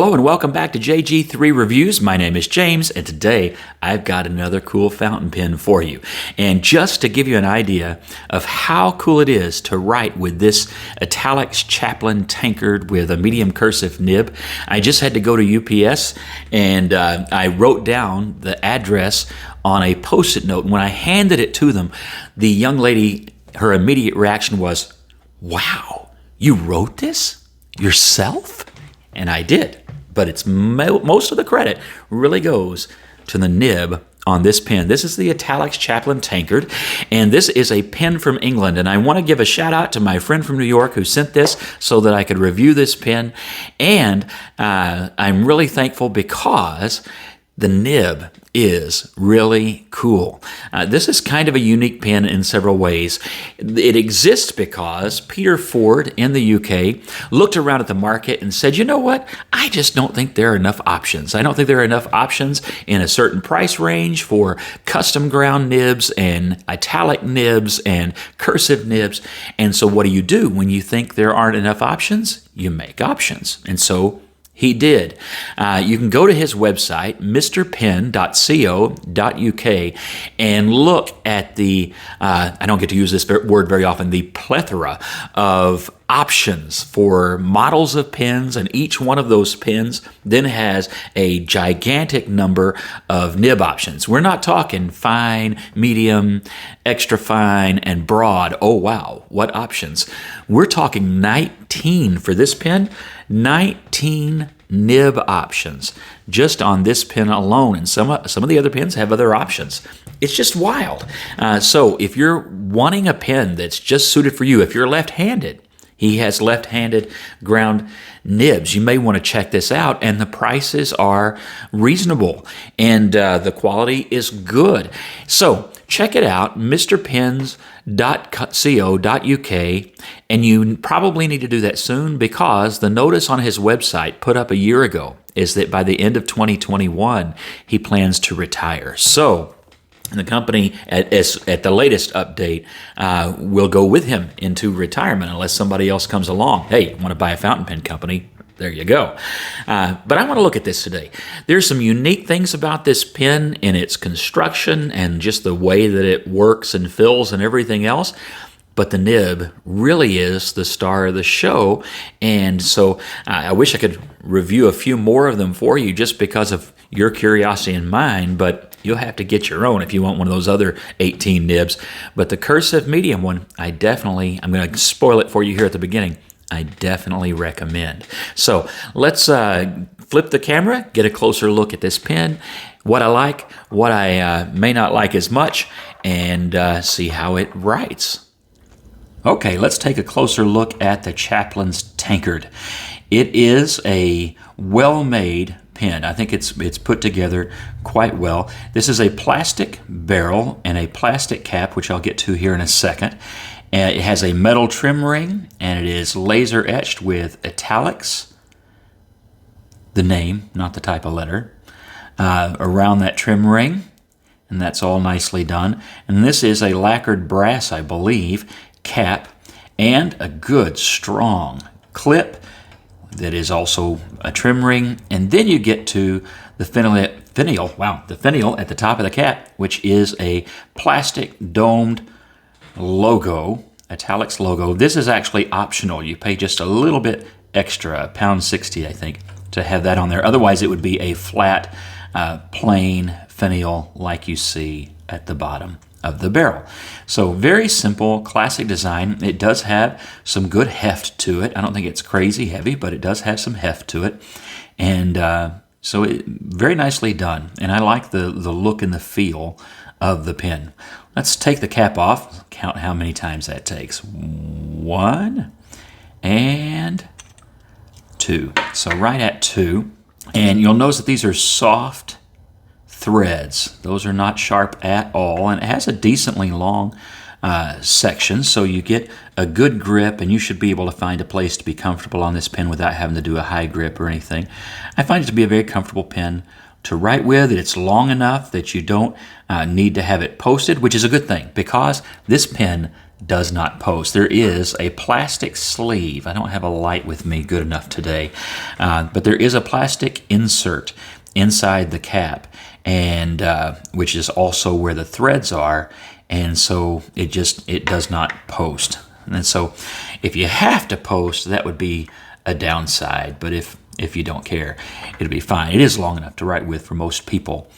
Hello and welcome back to JG3 Reviews. My name is James, and today I've got another cool fountain pen for you. And just to give you an idea of how cool it is to write with this Italix Chaplain Tankard with a medium cursive nib, I just had to go to UPS and I wrote down the address on a Post-it note. And when I handed it to them, the young lady, her immediate reaction was, "Wow, you wrote this yourself?" And I did. But it's most of the credit really goes to the nib on this pen. This is the Italix Chaplain Tankard, and this is a pen from England. And I want to give a shout out to my friend from New York who sent this so that I could review this pen. And I'm really thankful because the nib is really cool. This is kind of a unique pen in several ways. It exists because Peter Ford in the UK looked around at the market and said, you know what? I just don't think there are enough options. I don't think there are enough options in a certain price range for custom ground nibs and italic nibs and cursive nibs. And so what do? When you think there aren't enough options? You make options. And so he did. You can go to his website, mrpen.co.uk, and look at the, I don't get to use this word very often, the plethora of options for models of pens, and each one of those pens then has a gigantic number of nib options. We're not talking fine, medium, extra fine, and broad. Oh wow, what options. We're talking 19 for this pen, 19 nib options just on this pen alone, and some of the other pens have other options. It's just wild. So if you're wanting a pen that's just suited for you, if you're left-handed, he has left-handed ground nibs. You may want to check this out, and the prices are reasonable, and the quality is good. So check it out, mrpens.co.uk, and you probably need to do that soon because the notice on his website put up a year ago is that by the end of 2021, he plans to retire. So the company, at the latest update, will go with him into retirement unless somebody else comes along. Hey, want to buy a fountain pen company? There you go. But I want to look at this today. There's some unique things about this pen in its construction and just the way that it works and fills and everything else. But the nib really is the star of the show. And so I wish I could review a few more of them for you just because of your curiosity and mine, but you'll have to get your own if you want one of those other 18 nibs. But the cursive medium one, I'm going to spoil it for you here at the beginning, I definitely recommend. So let's flip the camera, get a closer look at this pen, what I like, what I may not like as much, and see how it writes. Okay, let's take a closer look at the Chaplin's Tankard. It is a well-made pen. I think it's put together quite well. This is a plastic barrel and a plastic cap, which I'll get to here in a second. And it has a metal trim ring, and it is laser etched with Italix, the name, not the type of letter, around that trim ring, and that's all nicely done. And this is a lacquered brass, I believe, cap, and a good strong clip that is also a trim ring. And then you get to the finial at the top of the cap, which is a plastic domed logo, Italix logo. This is actually optional. You pay just a little bit extra, £1.60, I think, to have that on there. Otherwise, it would be a flat, plain finial like you see at the bottom of the barrel. So very simple, classic design. It does have some good heft to it. I don't think it's crazy heavy, but it does have some heft to it. And so very nicely done. And I like the look and the feel of the pen. Let's take the cap off, count how many times that takes. 1 and 2. So right at 2. And you'll notice that these are soft threads. Those are not sharp at all, and it has a decently long section, so you get a good grip, and you should be able to find a place to be comfortable on this pen without having to do a high grip or anything. I find it to be a very comfortable pen to write with. It's long enough that you don't need to have it posted, which is a good thing because this pen does not post. There is a plastic sleeve. I don't have a light with me good enough today, but there is a plastic insert inside the cap, and which is also where the threads are, and so it does not post. And so if you have to post, that would be a downside, but if you don't care, it'll be fine. It is long enough to write with for most people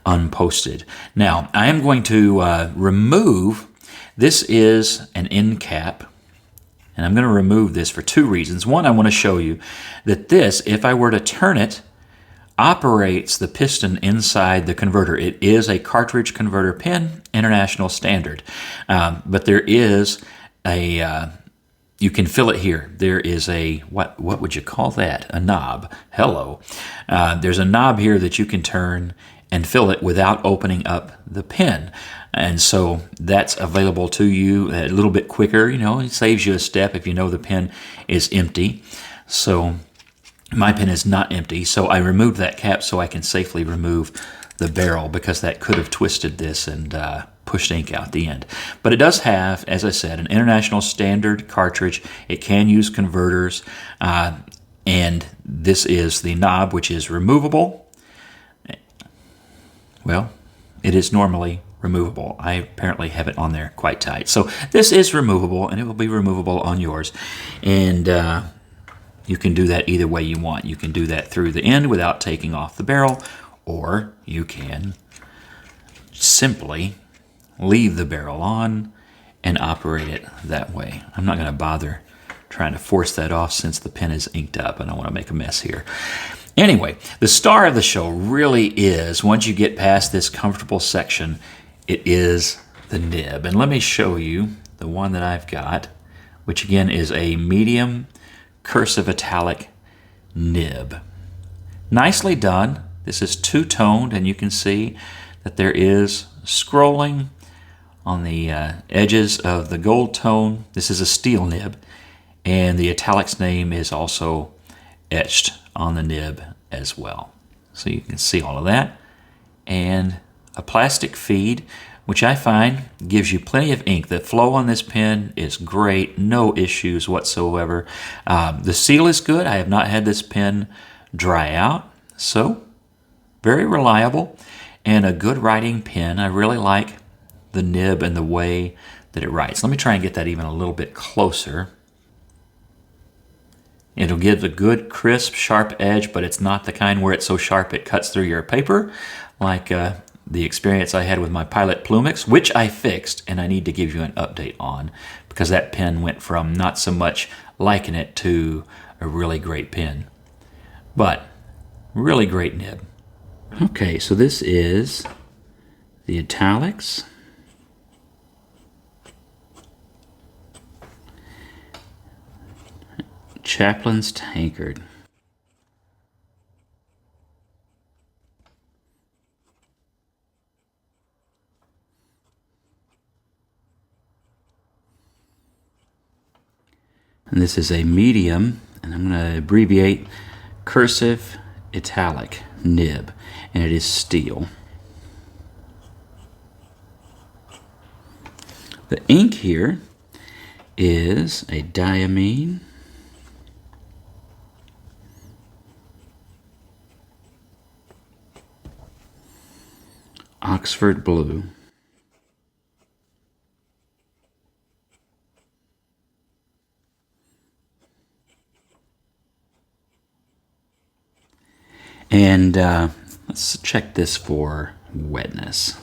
unposted. Now, I am going to remove, this is an end cap, and I'm going to remove this for two reasons. One, I want to show you that this, if I were to turn it, operates the piston inside the converter. It is a cartridge converter pin, international standard, but there is a you can fill it here. There is a, what would you call that? A knob. Hello. There's a knob here that you can turn and fill it without opening up the pin. And so that's available to you a little bit quicker. You know, it saves you a step if you know the pin is empty. So my pin is not empty, so I removed that cap so I can safely remove the barrel, because that could have twisted this and pushed ink out the end. But it does have, as I said, an international standard cartridge. It can use converters, and this is the knob, which is removable. Well, it is normally removable. I apparently have it on there quite tight. So this is removable, and it will be removable on yours. And you can do that either way you want. You can do that through the end without taking off the barrel, or you can simply leave the barrel on and operate it that way. I'm not going to bother trying to force that off since the pen is inked up and I don't want to make a mess here. Anyway, the star of the show really is, once you get past this comfortable section, it is the nib. And let me show you the one that I've got, which again is a medium cursive italic nib. Nicely done. This is two-toned, and you can see that there is scrolling on the edges of the gold tone. This is a steel nib, and the Italix name is also etched on the nib as well. So you can see all of that. And a plastic feed, which I find gives you plenty of ink. The flow on this pen is great, no issues whatsoever. The seal is good. I have not had this pen dry out, so very reliable and a good writing pen. I really like the nib and the way that it writes. Let me try and get that even a little bit closer. It'll give a good, crisp, sharp edge, but it's not the kind where it's so sharp it cuts through your paper, like the experience I had with my Pilot Plumix, which I fixed, and I need to give you an update on, because that pen went from not so much liking it to a really great pen. But really great nib. Okay, so this is the Italix Chaplin's Tankard. And this is a medium, and I'm going to abbreviate, cursive italic nib, and it is steel. The ink here is a diamine Oxford blue. And let's check this for wetness.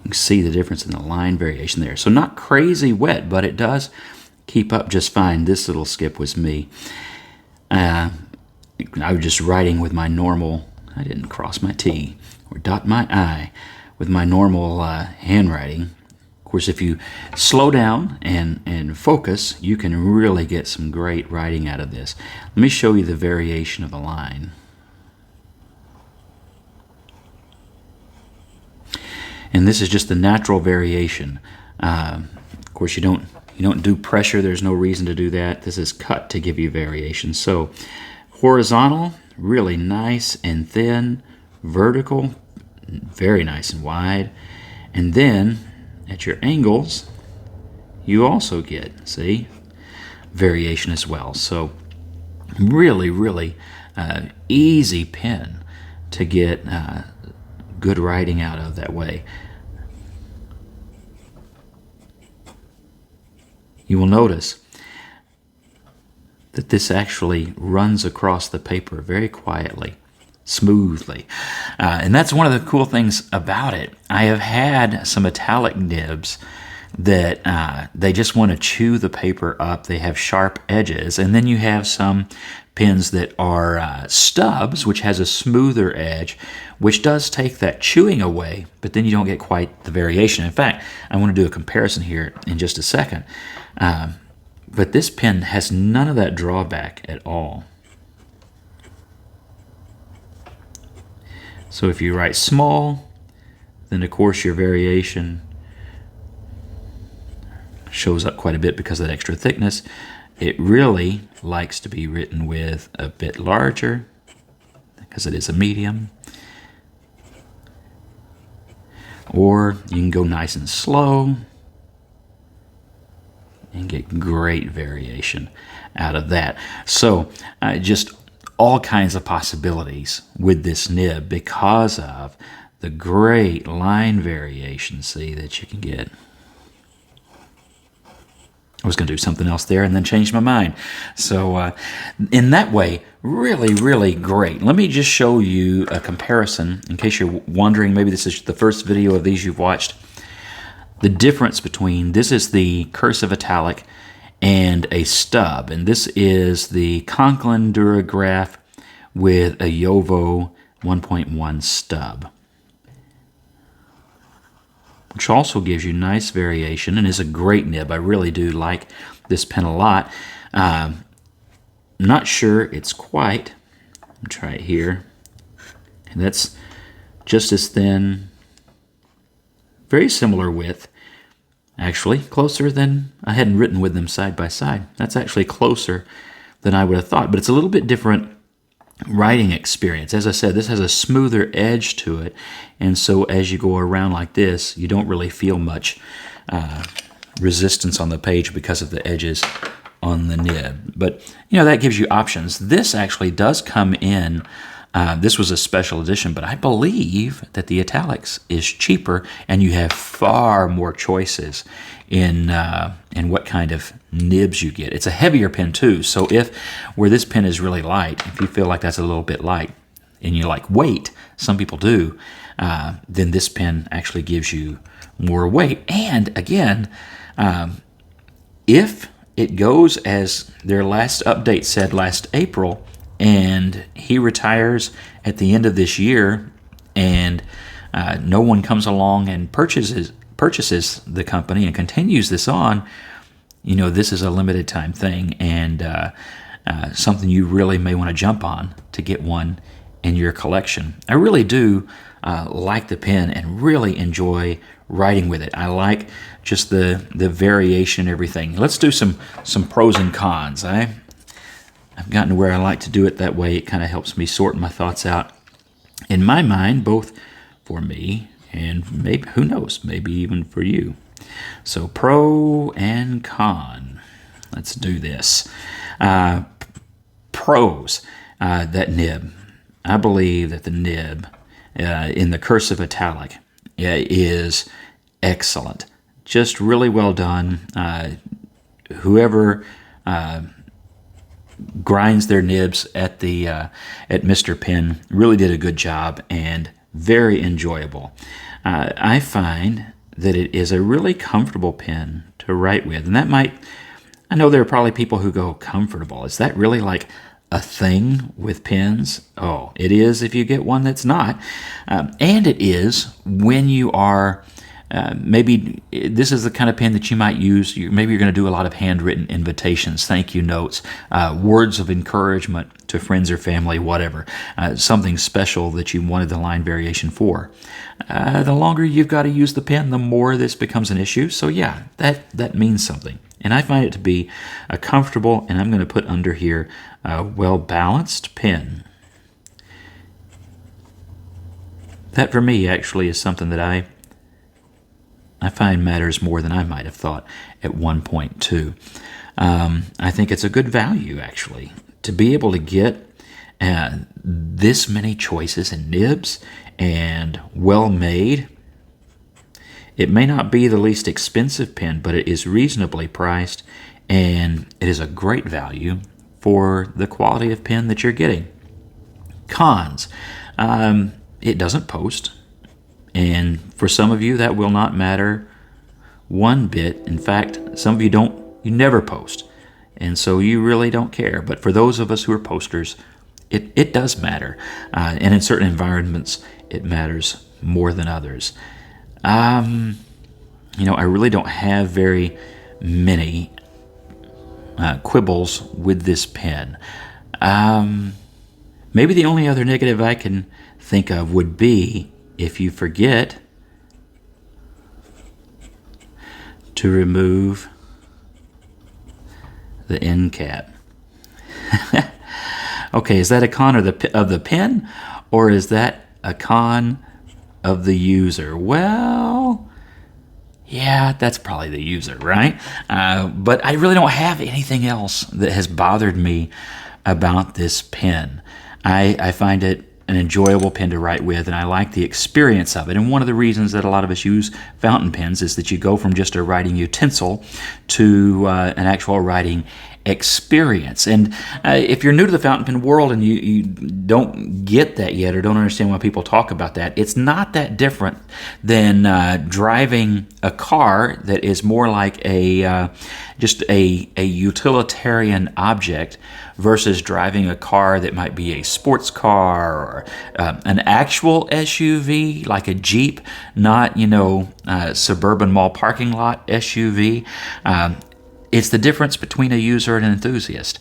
You can see the difference in the line variation there. So not crazy wet, but it does keep up just fine. This little skip was me. I was just writing with my normal, I didn't cross my T or dot my I, with my normal handwriting. Of course, if you slow down and focus, you can really get some great writing out of this. Let me show you the variation of the line. And this is just the natural variation. Of course, you don't do pressure. There's no reason to do that. This is cut to give you variation. So horizontal, really nice and thin. Vertical, very nice and wide. And then at your angles, you also get, see, variation as well. So really, really easy pen to get good writing out of that way. You will notice that this actually runs across the paper very quietly, smoothly. And that's one of the cool things about it. I have had some Italix nibs that they just want to chew the paper up. They have sharp edges. And then you have some pens that are stubs, which has a smoother edge, which does take that chewing away, but then you don't get quite the variation. In fact, I want to do a comparison here in just a second. But this pen has none of that drawback at all. So if you write small, then of course your variation shows up quite a bit because of that extra thickness. It really likes to be written with a bit larger because it is a medium. Or you can go nice and slow and get great variation out of that. So just all kinds of possibilities with this nib because of the great line variation, see, that you can get. I was going to do something else there and then change my mind. So in that way, really, really great. Let me just show you a comparison in case you're wondering, maybe this is the first video of these you've watched. The difference between, this is the Cursive Italix and a stub, and this is the Conklin Durograph with a Yovo 1.1 stub, which also gives you nice variation and is a great nib. I really do like this pen a lot. Not sure it's quite, let me try it here, and that's just as thin, very similar width. Actually, closer than, I hadn't written with them side by side. That's actually closer than I would have thought, but it's a little bit different writing experience. As I said, this has a smoother edge to it, and so as you go around like this, you don't really feel much resistance on the page because of the edges on the nib. But, you know, that gives you options. This actually does come in, this was a special edition, but I believe that the Italix is cheaper and you have far more choices in what kind of nibs you get. It's a heavier pen too, so if where this pen is really light, if you feel like that's a little bit light and you like weight, some people do, then this pen actually gives you more weight. And again, if it goes as their last update said last April, and he retires at the end of this year, and no one comes along and purchases the company and continues this on, you know, this is a limited time thing, and something you really may want to jump on to get one in your collection. I really do like the pen and really enjoy writing with it. I like just the variation and everything. Let's do some pros and cons. I've gotten to where I like to do it that way. It kind of helps me sort my thoughts out in my mind, both for me and maybe, who knows, maybe even for you. So pro and con. Let's do this. Pros, that nib. I believe that the nib in the Cursive Italix is excellent. Just really well done. Whoever grinds their nibs at Mr. Pen really did a good job and very enjoyable. I find that it is a really comfortable pen to write with, and that might, I know there are probably people who go, comfortable, is that really like a thing with pens? Oh, it is if you get one that's not, and it is when you are maybe this is the kind of pen that you might use. Maybe you're going to do a lot of handwritten invitations, thank you notes, words of encouragement to friends or family, whatever. Something special that you wanted the line variation for. The longer you've got to use the pen, the more this becomes an issue. So yeah, that means something. And I find it to be a comfortable, and I'm going to put under here, well-balanced pen. That for me actually is something that I I find matters more than I might have thought at one point too. I think it's a good value, actually, to be able to get this many choices and nibs and well-made. It may not be the least expensive pen, but it is reasonably priced, and it is a great value for the quality of pen that you're getting. Cons. It doesn't post, and for some of you that will not matter one bit. In fact, some of you you never post, and so you really don't care. But for those of us who are posters, it does matter, and in certain environments it matters more than others. I really don't have very many quibbles with this pen. Maybe the only other negative I can think of would be if you forget to remove the end cap. Okay, is that a con of the pen, or is that a con of the user? Well, yeah, that's probably the user, right? But I really don't have anything else that has bothered me about this pen. I find it an enjoyable pen to write with, and I like the experience of it. And one of the reasons that a lot of us use fountain pens is that you go from just a writing utensil to an actual writing experience. And if you're new to the fountain pen world and you don't get that yet, or don't understand why people talk about that, it's not that different than driving a car that is more like just a utilitarian object versus driving a car that might be a sports car or an actual SUV like a Jeep, not suburban mall parking lot SUV. It's the difference between a user and an enthusiast.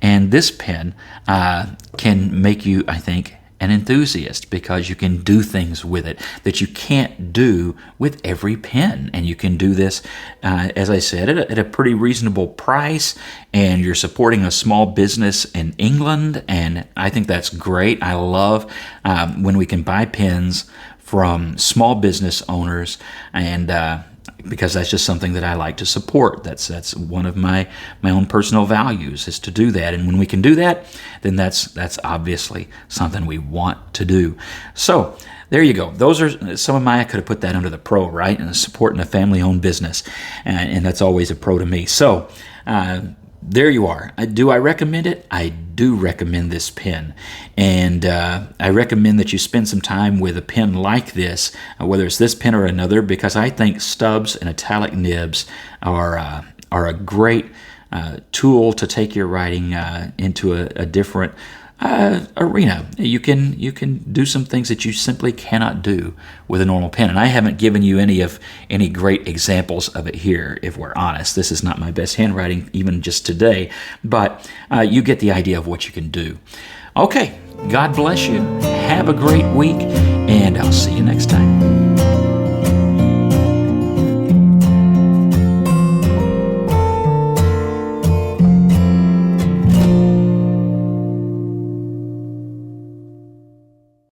And this pen can make you, I think, an enthusiast, because you can do things with it that you can't do with every pen. And you can do this, as I said, at a pretty reasonable price, and you're supporting a small business in England, and I think that's great. I love when we can buy pens from small business owners, and because that's just something that I like to support. That's one of my own personal values, is to do that. And when we can do that, then that's obviously something we want to do. So there you go. Those are some of I could have put that under the pro, right? And supporting a family-owned business, and that's always a pro to me. So there you are. Do I recommend it? I do recommend this pen, and I recommend that you spend some time with a pen like this, whether it's this pen or another, because I think stubs and italic nibs are a great tool to take your writing into a different arena. You can do some things that you simply cannot do with a normal pen. And I haven't given you any great examples of it here, if we're honest. This is not my best handwriting, even just today, but you get the idea of what you can do. Okay, God bless you. Have a great week, and I'll see you next time.